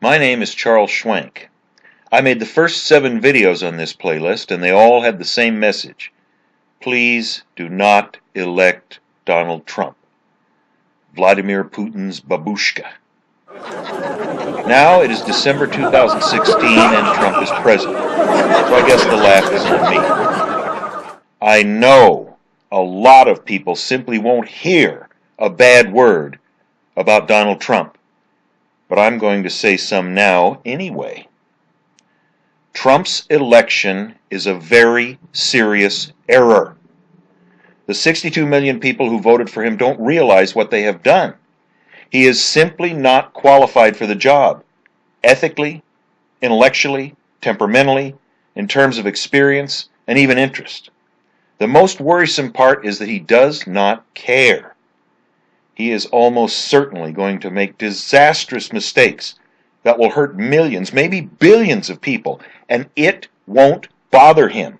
My name is Charles Schwank. I made the first 7 videos on this playlist, and they all had the same message. Please do not elect Donald Trump, Vladimir Putin's babushka. Now it is December 2016 and Trump is president, so I guess the laugh is on me. I know a lot of people simply won't hear a bad word about Donald Trump, but I'm going to say some now anyway. Trump's election is a very serious error. The 62 million people who voted for him don't realize what they have done. He is simply not qualified for the job, ethically, intellectually, temperamentally, in terms of experience, and even interest. The most worrisome part is that he does not care. He is almost certainly going to make disastrous mistakes that will hurt millions, maybe billions of people, and it won't bother him.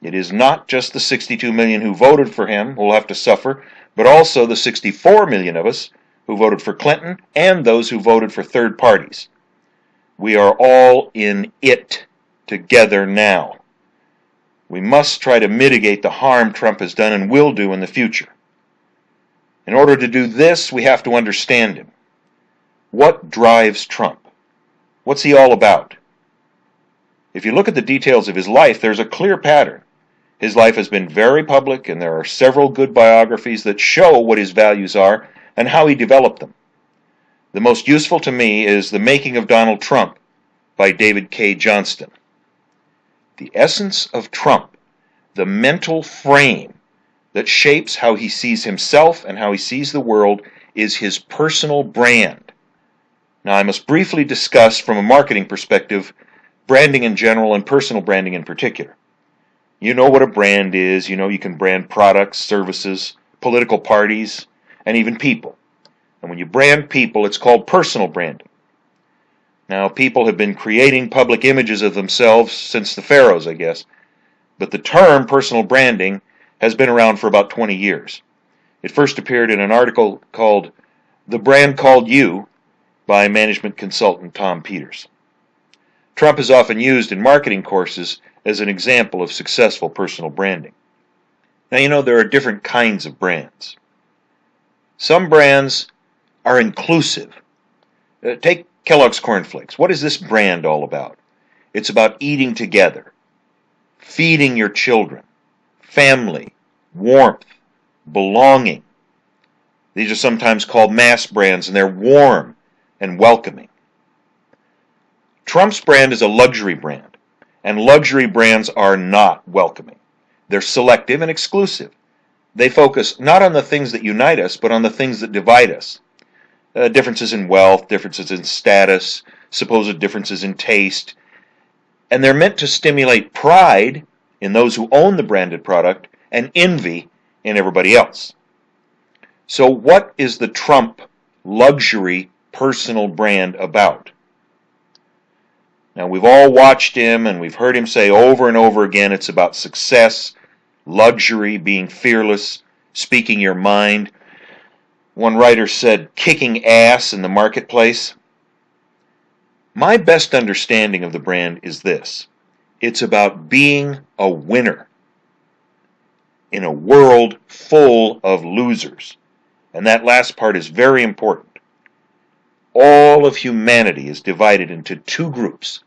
It is not just the 62 million who voted for him who will have to suffer, but also the 64 million of us who voted for Clinton and those who voted for third parties. We are all in it together now. We must try to mitigate the harm Trump has done and will do in the future. In order to do this, we have to understand him. What drives Trump? What's he all about? If you look at the details of his life, there's a clear pattern. His life has been very public, and there are several good biographies that show what his values are and how he developed them. The most useful to me is The Making of Donald Trump by David K. Johnston. The essence of Trump, the mental frame that shapes how he sees himself and how he sees the world, is his personal brand. Now, I must briefly discuss, from a marketing perspective, branding in general and personal branding in particular. You know what a brand is. You know you can brand products, services, political parties, and even people. And when you brand people, it's called personal branding. Now, people have been creating public images of themselves since the pharaohs, I guess. But the term personal branding has been around for about 20 years. It first appeared in an article called The Brand Called You by management consultant Tom Peters. Trump is often used in marketing courses as an example of successful personal branding. Now, you know there are different kinds of brands. Some brands are inclusive. Take Kellogg's Corn Flakes. What is this brand all about? It's about eating together, feeding your children, family, warmth, belonging. These are sometimes called mass brands, and they're warm and welcoming. Trump's brand is a luxury brand, and luxury brands are not welcoming. They're selective and exclusive. They focus not on the things that unite us, but on the things that divide us. Differences in wealth, differences in status, supposed differences in taste. And they're meant to stimulate pride in those who own the branded product and envy in everybody else. So what is the Trump luxury personal brand about? Now, we've all watched him and we've heard him say over and over again it's about success, luxury, being fearless, speaking your mind. One writer said, kicking ass in the marketplace. My best understanding of the brand is this. It's about being a winner in a world full of losers. And that last part is very important. All of humanity is divided into 2 groups.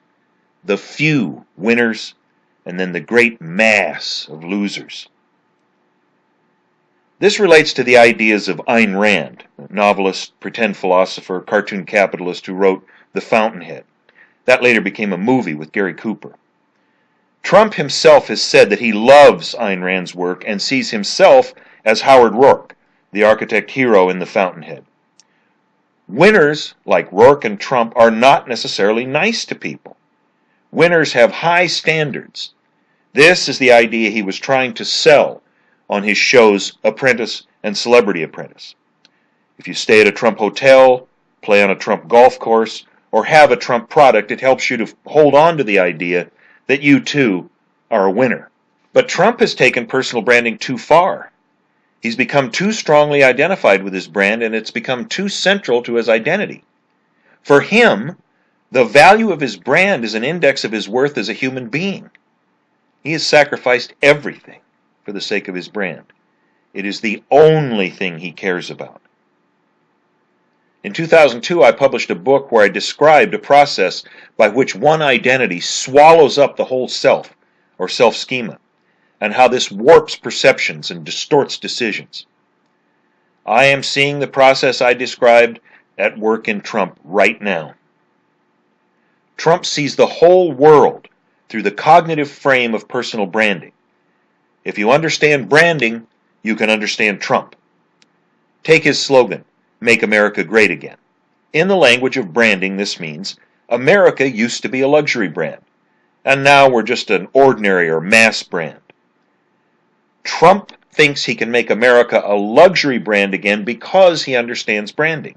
The few winners, and then the great mass of losers. This relates to the ideas of Ayn Rand, a novelist, pretend philosopher, cartoon capitalist who wrote The Fountainhead. That later became a movie with Gary Cooper. Trump himself has said that he loves Ayn Rand's work and sees himself as Howard Rourke, the architect hero in The Fountainhead. Winners, like Rourke and Trump, are not necessarily nice to people. Winners have high standards. This is the idea he was trying to sell on his shows Apprentice and Celebrity Apprentice. If you stay at a Trump hotel, play on a Trump golf course, or have a Trump product, it helps you to hold on to the idea that you too are a winner. But Trump has taken personal branding too far. He's become too strongly identified with his brand, and it's become too central to his identity. For him, the value of his brand is an index of his worth as a human being. He has sacrificed everything for the sake of his brand. It is the only thing he cares about. In 2002, I published a book where I described a process by which one identity swallows up the whole self, or self-schema, and how this warps perceptions and distorts decisions. I am seeing the process I described at work in Trump right now. Trump sees the whole world through the cognitive frame of personal branding. If you understand branding, you can understand Trump. Take his slogan, "Make America Great Again." In the language of branding, this means America used to be a luxury brand, and now we're just an ordinary or mass brand. Trump thinks he can make America a luxury brand again because he understands branding.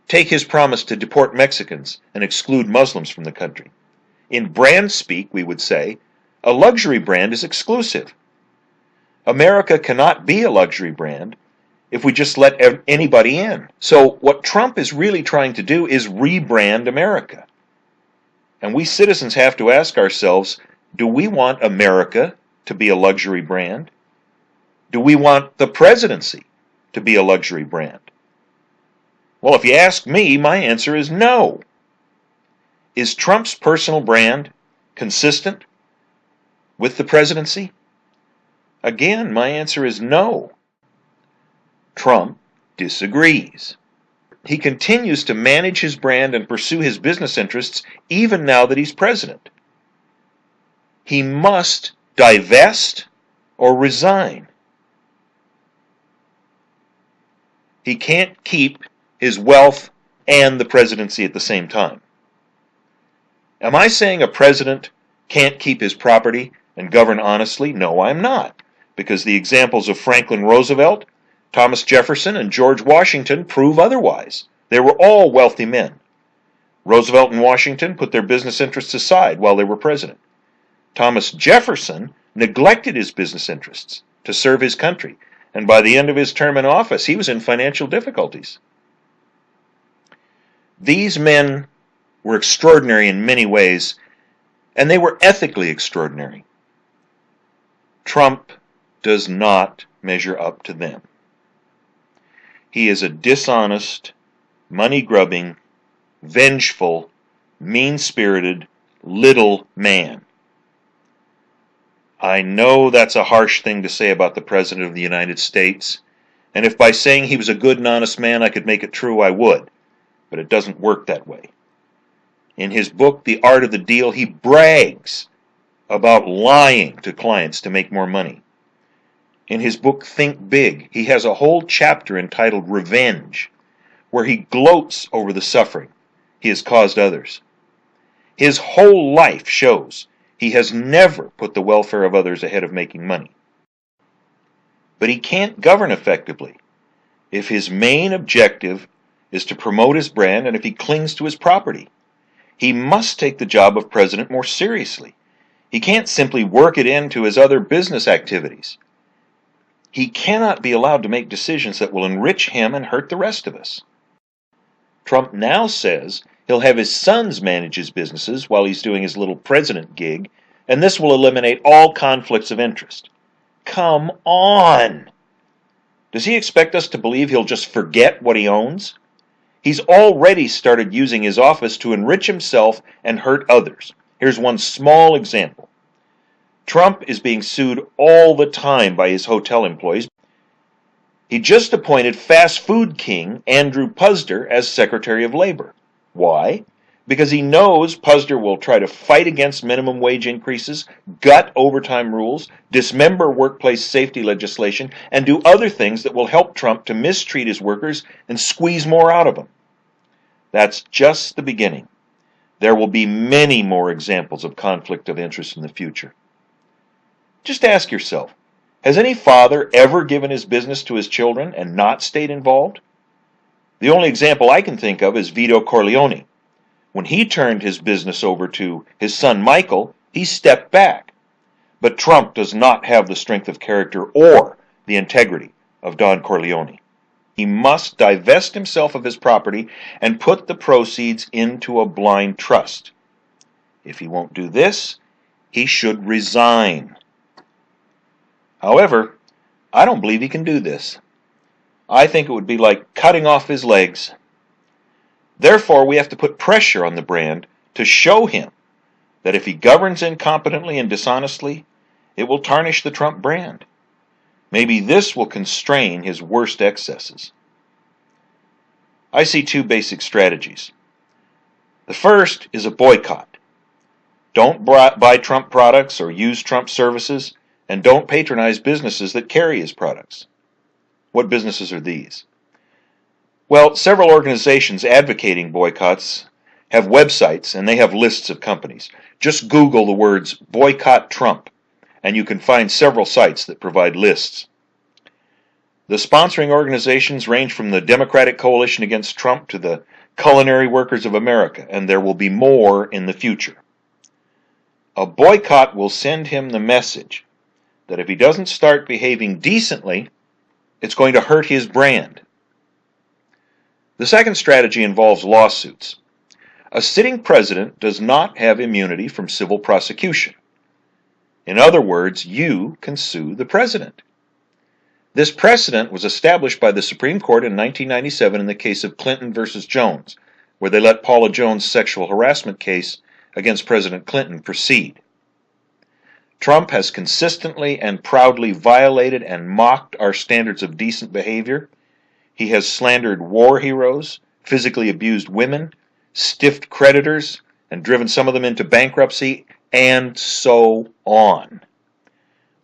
Take his promise to deport Mexicans and exclude Muslims from the country. In brand speak, we would say, a luxury brand is exclusive. America cannot be a luxury brand if we just let anybody in. So what Trump is really trying to do is rebrand America. And we citizens have to ask ourselves, do we want America to be a luxury brand? Do we want the presidency to be a luxury brand? Well, if you ask me, my answer is no. Is Trump's personal brand consistent with the presidency? Again, my answer is no. Trump disagrees. He continues to manage his brand and pursue his business interests even now that he's president. He must divest or resign. He can't keep his wealth and the presidency at the same time. Am I saying a president can't keep his property and govern honestly? No, I'm not, because the examples of Franklin Roosevelt, Thomas Jefferson, and George Washington prove otherwise. They were all wealthy men. Roosevelt and Washington put their business interests aside while they were president. Thomas Jefferson neglected his business interests to serve his country, and by the end of his term in office, he was in financial difficulties. These men were extraordinary in many ways, and they were ethically extraordinary. Trump does not measure up to them. He is a dishonest, money-grubbing, vengeful, mean-spirited, little man. I know that's a harsh thing to say about the President of the United States, and if by saying he was a good and honest man I could make it true, I would, but it doesn't work that way. In his book, The Art of the Deal, he brags about lying to clients to make more money. In his book, Think Big, he has a whole chapter entitled Revenge, where he gloats over the suffering he has caused others. His whole life shows he has never put the welfare of others ahead of making money. But he can't govern effectively if his main objective is to promote his brand and if he clings to his property. He must take the job of president more seriously. He can't simply work it into his other business activities. He cannot be allowed to make decisions that will enrich him and hurt the rest of us. Trump now says he'll have his sons manage his businesses while he's doing his little president gig, and this will eliminate all conflicts of interest. Come on! Does he expect us to believe he'll just forget what he owns? He's already started using his office to enrich himself and hurt others. Here's one small example. Trump is being sued all the time by his hotel employees. He just appointed fast food king Andrew Puzder as Secretary of Labor. Why? Because he knows Puzder will try to fight against minimum wage increases, gut overtime rules, dismember workplace safety legislation, and do other things that will help Trump to mistreat his workers and squeeze more out of them. That's just the beginning. There will be many more examples of conflict of interest in the future. Just ask yourself, has any father ever given his business to his children and not stayed involved? The only example I can think of is Vito Corleone. When he turned his business over to his son Michael, he stepped back. But Trump does not have the strength of character or the integrity of Don Corleone. he must divest himself of his property and put the proceeds into a blind trust. If he won't do this, he should resign. However, I don't believe he can do this. I think it would be like cutting off his legs. Therefore, we have to put pressure on the brand to show him that if he governs incompetently and dishonestly, it will tarnish the Trump brand. Maybe this will constrain his worst excesses. I see two basic strategies. The first is a boycott. Don't buy Trump products or use Trump services, and don't patronize businesses that carry his products. What businesses are these? Well, several organizations advocating boycotts have websites, and they have lists of companies. Just Google the words boycott Trump, and you can find several sites that provide lists. The sponsoring organizations range from the Democratic Coalition Against Trump to the Culinary Workers of America, and there will be more in the future. A boycott will send him the message that if he doesn't start behaving decently, it's going to hurt his brand. The second strategy involves lawsuits. A sitting president does not have immunity from civil prosecution. In other words, you can sue the president. This precedent was established by the Supreme Court in 1997 in the case of Clinton versus Jones, where they let Paula Jones' sexual harassment case against President Clinton proceed. Trump has consistently and proudly violated and mocked our standards of decent behavior. He has slandered war heroes, physically abused women, stiffed creditors, and driven some of them into bankruptcy, and so on.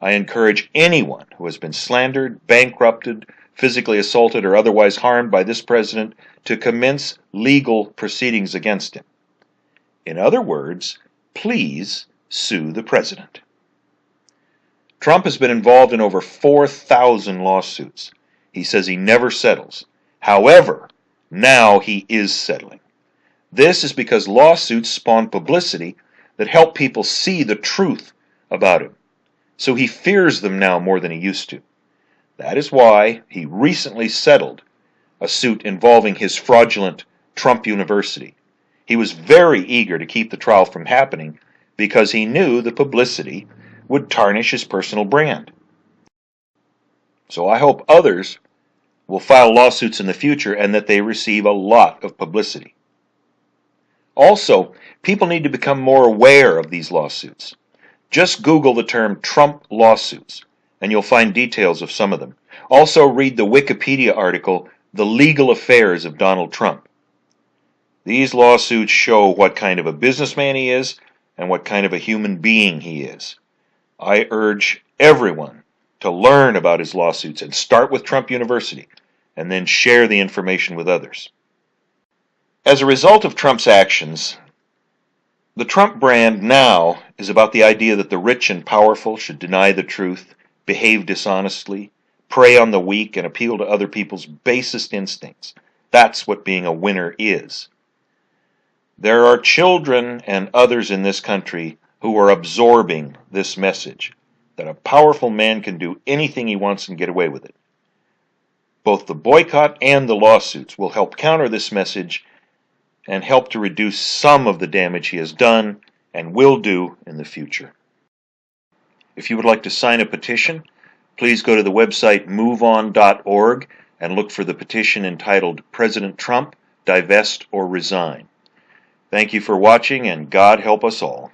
I encourage anyone who has been slandered, bankrupted, physically assaulted, or otherwise harmed by this president to commence legal proceedings against him. In other words, please sue the president. Trump has been involved in over 4,000 lawsuits. He says he never settles. However, now he is settling. This is because lawsuits spawn publicity that help people see the truth about him. So he fears them now more than he used to. That is why he recently settled a suit involving his fraudulent Trump University. He was very eager to keep the trial from happening because he knew the publicity would tarnish his personal brand. So I hope others will file lawsuits in the future and that they receive a lot of publicity. Also, people need to become more aware of these lawsuits. Just Google the term Trump lawsuits, and you'll find details of some of them. Also read the Wikipedia article, The Legal Affairs of Donald Trump. These lawsuits show what kind of a businessman he is and what kind of a human being he is. I urge everyone to learn about his lawsuits and start with Trump University, and then share the information with others. As a result of Trump's actions, the Trump brand now is about the idea that the rich and powerful should deny the truth, behave dishonestly, prey on the weak, and appeal to other people's basest instincts. That's what being a winner is. There are children and others in this country who are absorbing this message, that a powerful man can do anything he wants and get away with it. Both the boycott and the lawsuits will help counter this message and help to reduce some of the damage he has done and will do in the future. If you would like to sign a petition, please go to the website moveon.org and look for the petition entitled President Trump, Divest or Resign. Thank you for watching, and God help us all.